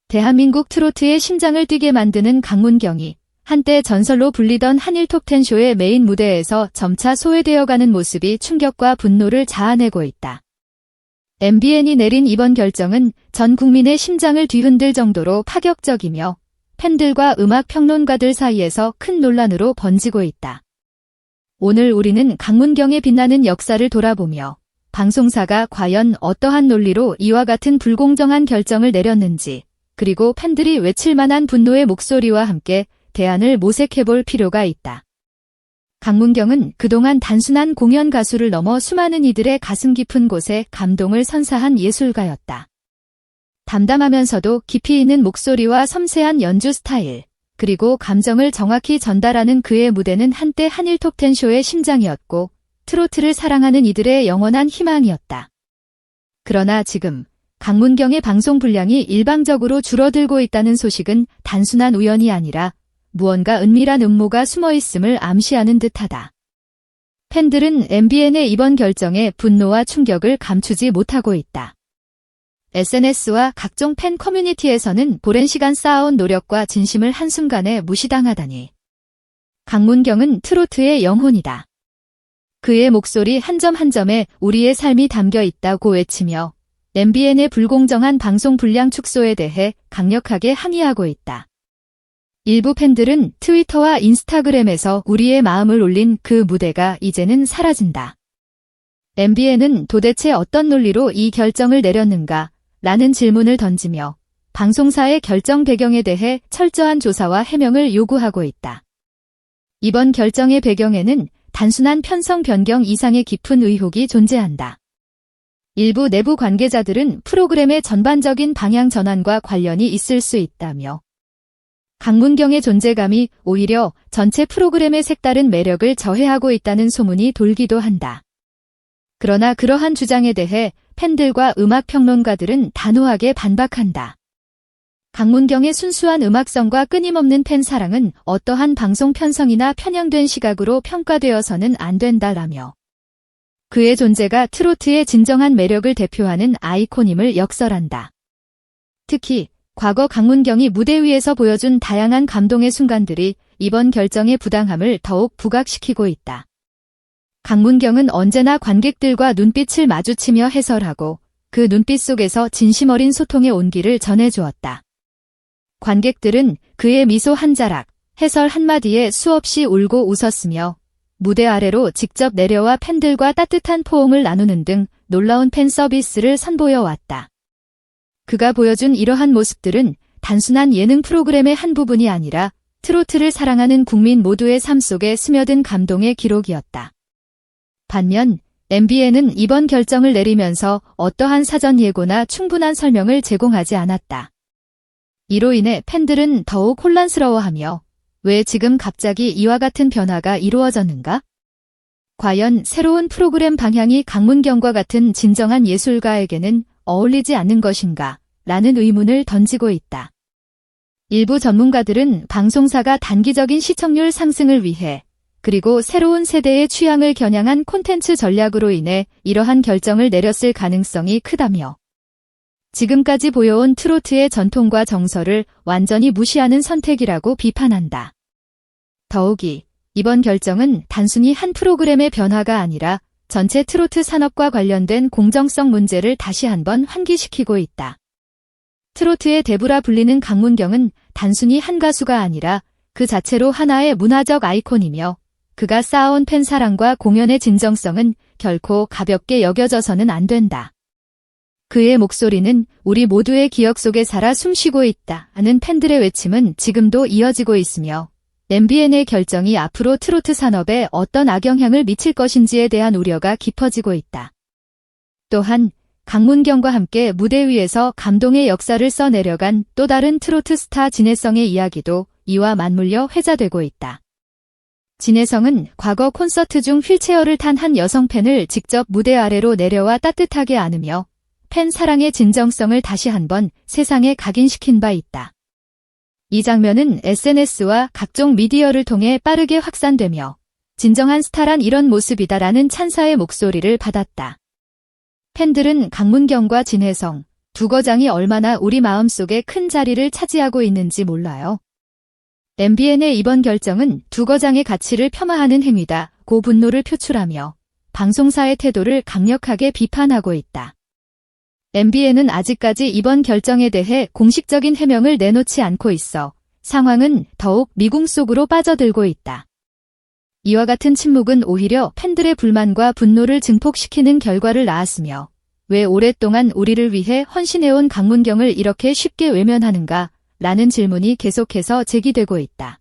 대한민국 트로트의 심장을 뛰게 만드는 강문경이 한때 전설로 불리던 한일 톱텐쇼의 메인 무대에서 점차 소외되어가는 모습이 충격과 분노를 자아내고 있다. MBN이 내린 이번 결정은 전 국민의 심장을 뒤흔들 정도로 파격적이며 팬들과 음악 평론가들 사이에서 큰 논란으로 번지고 있다. 오늘 우리는 강문경의 빛나는 역사를 돌아보며 방송사가 과연 어떠한 논리로 이와 같은 불공정한 결정을 내렸는지, 그리고 팬들이 외칠 만한 분노의 목소리와 함께 대안을 모색해볼 필요가 있다. 강문경은 그동안 단순한 공연 가수를 넘어 수많은 이들의 가슴 깊은 곳에 감동을 선사한 예술가였다. 담담하면서도 깊이 있는 목소리와 섬세한 연주 스타일, 그리고 감정을 정확히 전달하는 그의 무대는 한때 한일 톱텐쇼의 심장이었고 트로트를 사랑하는 이들의 영원한 희망이었다. 그러나 지금 강문경의 방송 분량이 일방적으로 줄어들고 있다는 소식은 단순한 우연이 아니라 무언가 은밀한 음모가 숨어있음을 암시하는 듯하다. 팬들은 MBN의 이번 결정에 분노와 충격을 감추지 못하고 있다. SNS와 각종 팬 커뮤니티에서는 오랜 시간 쌓아온 노력과 진심을 한순간에 무시당하다니. 강문경은 트로트의 영혼이다. 그의 목소리 한 점 한 점에 우리의 삶이 담겨 있다고 외치며 MBN의 불공정한 방송 분량 축소에 대해 강력하게 항의하고 있다. 일부 팬들은 트위터와 인스타그램에서 우리의 마음을 울린 그 무대가 이제는 사라진다. MBN은 도대체 어떤 논리로 이 결정을 내렸는가? 라는 질문을 던지며 방송사의 결정 배경에 대해 철저한 조사와 해명을 요구하고 있다. 이번 결정의 배경에는 단순한 편성 변경 이상의 깊은 의혹이 존재한다. 일부 내부 관계자들은 프로그램의 전반적인 방향 전환과 관련이 있을 수 있다며 강문경의 존재감이 오히려 전체 프로그램의 색다른 매력을 저해하고 있다는 소문이 돌기도 한다. 그러나 그러한 주장에 대해 팬들과 음악 평론가들은 단호하게 반박한다. 강문경의 순수한 음악성과 끊임없는 팬 사랑은 어떠한 방송 편성이나 편향된 시각으로 평가되어서는 안 된다라며 그의 존재가 트로트의 진정한 매력을 대표하는 아이콘임을 역설한다. 특히 과거 강문경이 무대 위에서 보여준 다양한 감동의 순간들이 이번 결정의 부당함을 더욱 부각시키고 있다. 강문경은 언제나 관객들과 눈빛을 마주치며 해설하고 그 눈빛 속에서 진심 어린 소통의 온기를 전해주었다. 관객들은 그의 미소 한 자락, 해설 한마디에 수없이 울고 웃었으며 무대 아래로 직접 내려와 팬들과 따뜻한 포옹을 나누는 등 놀라운 팬 서비스를 선보여 왔다. 그가 보여준 이러한 모습들은 단순한 예능 프로그램의 한 부분이 아니라 트로트를 사랑하는 국민 모두의 삶 속에 스며든 감동의 기록이었다. 반면 MBN은 이번 결정을 내리면서 어떠한 사전 예고나 충분한 설명을 제공하지 않았다. 이로 인해 팬들은 더욱 혼란스러워하며 왜 지금 갑자기 이와 같은 변화가 이루어졌는가? 과연 새로운 프로그램 방향이 강문경과 같은 진정한 예술가에게는 어울리지 않는 것인가? 라는 의문을 던지고 있다. 일부 전문가들은 방송사가 단기적인 시청률 상승을 위해 그리고 새로운 세대의 취향을 겨냥한 콘텐츠 전략으로 인해 이러한 결정을 내렸을 가능성이 크다며 지금까지 보여온 트로트의 전통과 정서를 완전히 무시하는 선택이라고 비판한다. 더욱이 이번 결정은 단순히 한 프로그램의 변화가 아니라 전체 트로트 산업과 관련된 공정성 문제를 다시 한번 환기시키고 있다. 트로트의 대부라 불리는 강문경은 단순히 한 가수가 아니라 그 자체로 하나의 문화적 아이콘이며 그가 쌓아온 팬 사랑과 공연의 진정성은 결코 가볍게 여겨져서는 안 된다. 그의 목소리는 우리 모두의 기억 속에 살아 숨쉬고 있다 하는 팬들의 외침은 지금도 이어지고 있으며 MBN의 결정이 앞으로 트로트 산업에 어떤 악영향을 미칠 것인지에 대한 우려가 깊어지고 있다. 또한 강문경과 함께 무대 위에서 감동의 역사를 써내려간 또 다른 트로트 스타 진혜성의 이야기도 이와 맞물려 회자되고 있다. 진혜성은 과거 콘서트 중 휠체어를 탄 한 여성 팬을 직접 무대 아래로 내려와 따뜻하게 안으며 팬 사랑의 진정성을 다시 한번 세상에 각인시킨 바 있다. 이 장면은 SNS와 각종 미디어를 통해 빠르게 확산되며 진정한 스타란 이런 모습이다라는 찬사의 목소리를 받았다. 팬들은 강문경과 진혜성 두 거장이 얼마나 우리 마음속에 큰 자리를 차지하고 있는지 몰라요. MBN의 이번 결정은 두 거장의 가치를 폄하하는 행위다고 분노를 표출하며 방송사의 태도를 강력하게 비판하고 있다. MBN은 아직까지 이번 결정에 대해 공식적인 해명을 내놓지 않고 있어 상황은 더욱 미궁 속으로 빠져들고 있다. 이와 같은 침묵은 오히려 팬들의 불만과 분노를 증폭시키는 결과를 낳았으며 왜 오랫동안 우리를 위해 헌신해온 강문경을 이렇게 쉽게 외면하는가? 라는 질문이 계속해서 제기되고 있다.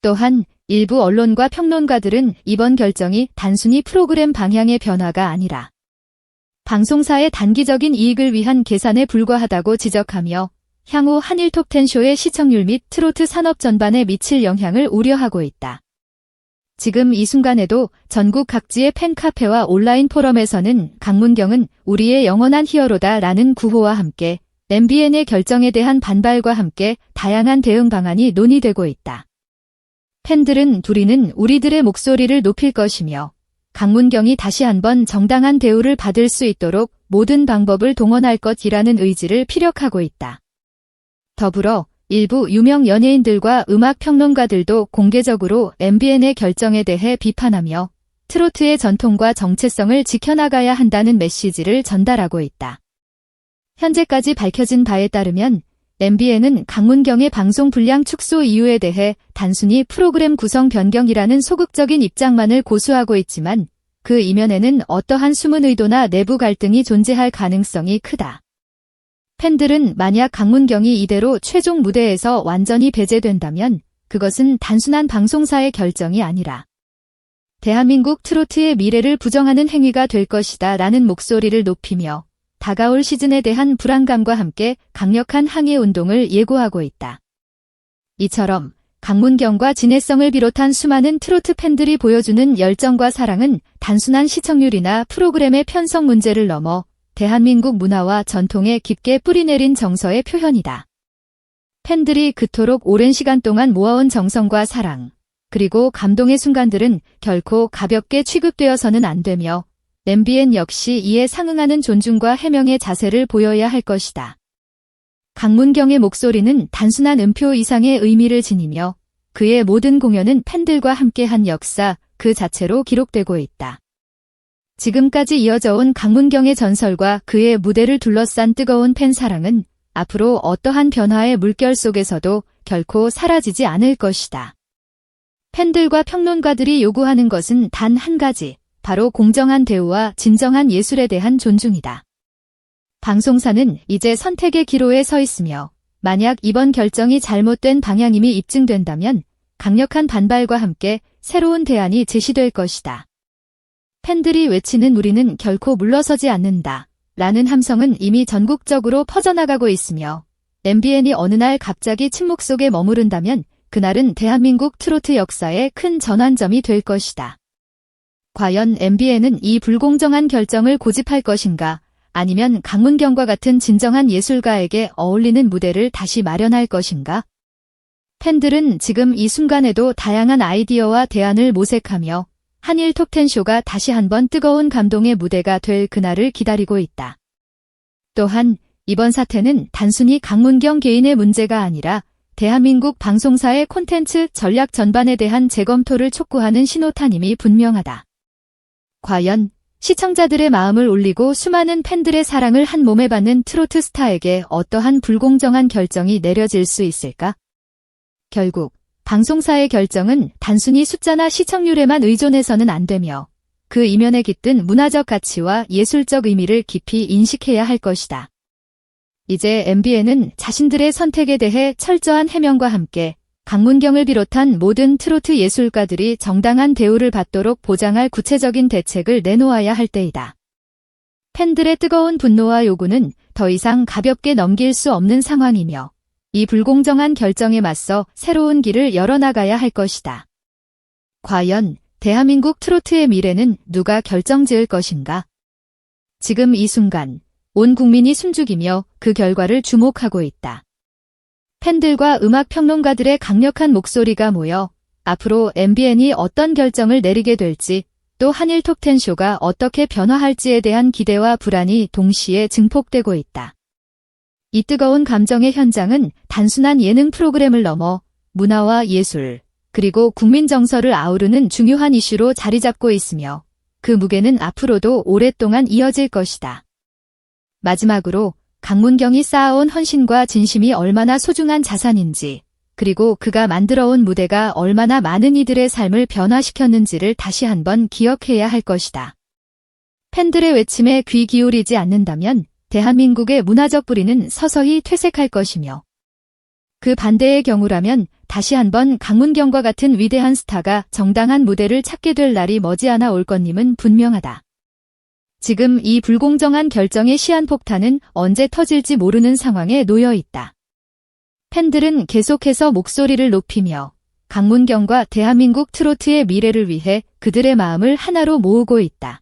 또한 일부 언론과 평론가들은 이번 결정이 단순히 프로그램 방향의 변화가 아니라 방송사의 단기적인 이익을 위한 계산에 불과하다고 지적하며 향후 한일 톱10쇼의 시청률 및 트로트 산업 전반에 미칠 영향을 우려하고 있다. 지금 이 순간에도 전국 각지의 팬카페와 온라인 포럼에서는 강문경은 우리의 영원한 히어로다 라는 구호와 함께 MBN의 결정에 대한 반발과 함께 다양한 대응 방안이 논의되고 있다. 팬들은 우리는 우리들의 목소리를 높일 것이며 강문경이 다시 한번 정당한 대우를 받을 수 있도록 모든 방법을 동원할 것이라는 의지를 피력하고 있다. 더불어 일부 유명 연예인들과 음악 평론가들도 공개적으로 MBN의 결정에 대해 비판하며 트로트의 전통과 정체성을 지켜나가야 한다는 메시지를 전달하고 있다. 현재까지 밝혀진 바에 따르면 MBN은 강문경의 방송 분량 축소 이유에 대해 단순히 프로그램 구성 변경이라는 소극적인 입장만을 고수하고 있지만 그 이면에는 어떠한 숨은 의도나 내부 갈등이 존재할 가능성이 크다. 팬들은 만약 강문경이 이대로 최종 무대에서 완전히 배제된다면 그것은 단순한 방송사의 결정이 아니라 대한민국 트로트의 미래를 부정하는 행위가 될 것이다 라는 목소리를 높이며 다가올 시즌에 대한 불안감과 함께 강력한 항의 운동을 예고하고 있다. 이처럼 강문경과 진해성을 비롯한 수많은 트로트 팬들이 보여주는 열정과 사랑은 단순한 시청률이나 프로그램의 편성 문제를 넘어 대한민국 문화와 전통에 깊게 뿌리내린 정서의 표현이다. 팬들이 그토록 오랜 시간 동안 모아온 정성과 사랑, 그리고 감동의 순간들은 결코 가볍게 취급되어서는 안 되며 MBN 역시 이에 상응하는 존중과 해명의 자세를 보여야 할 것이다. 강문경의 목소리는 단순한 음표 이상의 의미를 지니며 그의 모든 공연은 팬들과 함께한 역사 그 자체로 기록되고 있다. 지금까지 이어져온 강문경의 전설과 그의 무대를 둘러싼 뜨거운 팬 사랑은 앞으로 어떠한 변화의 물결 속에서도 결코 사라지지 않을 것이다. 팬들과 평론가들이 요구하는 것은 단 한 가지, 바로 공정한 대우와 진정한 예술에 대한 존중이다. 방송사는 이제 선택의 기로에 서 있으며 만약 이번 결정이 잘못된 방향임이 입증된다면 강력한 반발과 함께 새로운 대안이 제시될 것이다. 팬들이 외치는 우리는 결코 물러서지 않는다 라는 함성은 이미 전국적으로 퍼져나가고 있으며 MBN이 어느 날 갑자기 침묵 속에 머무른다면 그날은 대한민국 트로트 역사의 큰 전환점이 될 것이다. 과연 MBN은 이 불공정한 결정을 고집할 것인가 아니면 강문경과 같은 진정한 예술가에게 어울리는 무대를 다시 마련할 것인가? 팬들은 지금 이 순간에도 다양한 아이디어와 대안을 모색하며 한일 톱10쇼가 다시 한번 뜨거운 감동의 무대가 될 그날을 기다리고 있다. 또한 이번 사태는 단순히 강문경 개인의 문제가 아니라 대한민국 방송사의 콘텐츠 전략 전반에 대한 재검토를 촉구하는 신호탄임이 분명하다. 과연 시청자들의 마음을 울리고 수많은 팬들의 사랑을 한 몸에 받는 트로트 스타에게 어떠한 불공정한 결정이 내려질 수 있을까? 결국 방송사의 결정은 단순히 숫자나 시청률에만 의존해서는 안 되며 그 이면에 깃든 문화적 가치와 예술적 의미를 깊이 인식해야 할 것이다. 이제 MBN은 자신들의 선택에 대해 철저한 해명과 함께 강문경을 비롯한 모든 트로트 예술가들이 정당한 대우를 받도록 보장할 구체적인 대책을 내놓아야 할 때이다. 팬들의 뜨거운 분노와 요구는 더 이상 가볍게 넘길 수 없는 상황이며 이 불공정한 결정에 맞서 새로운 길을 열어나가야 할 것이다. 과연 대한민국 트로트의 미래는 누가 결정지을 것인가? 지금 이 순간 온 국민이 숨죽이며 그 결과를 주목하고 있다. 팬들과 음악 평론가들의 강력한 목소리가 모여 앞으로 MBN이 어떤 결정을 내리게 될지 또 한일 톱10쇼가 어떻게 변화할지에 대한 기대와 불안이 동시에 증폭되고 있다. 이 뜨거운 감정의 현장은 단순한 예능 프로그램을 넘어 문화와 예술, 그리고 국민 정서를 아우르는 중요한 이슈로 자리 잡고 있으며 그 무게는 앞으로도 오랫동안 이어질 것이다. 마지막으로 강문경이 쌓아온 헌신과 진심이 얼마나 소중한 자산인지, 그리고 그가 만들어온 무대가 얼마나 많은 이들의 삶을 변화시켰는지를 다시 한번 기억해야 할 것이다. 팬들의 외침에 귀 기울이지 않는다면 대한민국의 문화적 뿌리는 서서히 퇴색할 것이며, 그 반대의 경우라면 다시 한번 강문경과 같은 위대한 스타가 정당한 무대를 찾게 될 날이 머지않아 올 것임은 분명하다. 지금 이 불공정한 결정의 시한폭탄은 언제 터질지 모르는 상황에 놓여 있다. 팬들은 계속해서 목소리를 높이며 강문경과 대한민국 트로트의 미래를 위해 그들의 마음을 하나로 모으고 있다.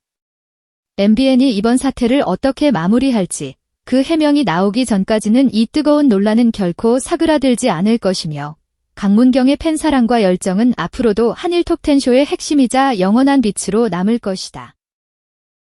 MBN이 이번 사태를 어떻게 마무리할지, 그 해명이 나오기 전까지는 이 뜨거운 논란은 결코 사그라들지 않을 것이며 강문경의 팬사랑과 열정은 앞으로도 한일톱텐쇼의 핵심이자 영원한 빛으로 남을 것이다.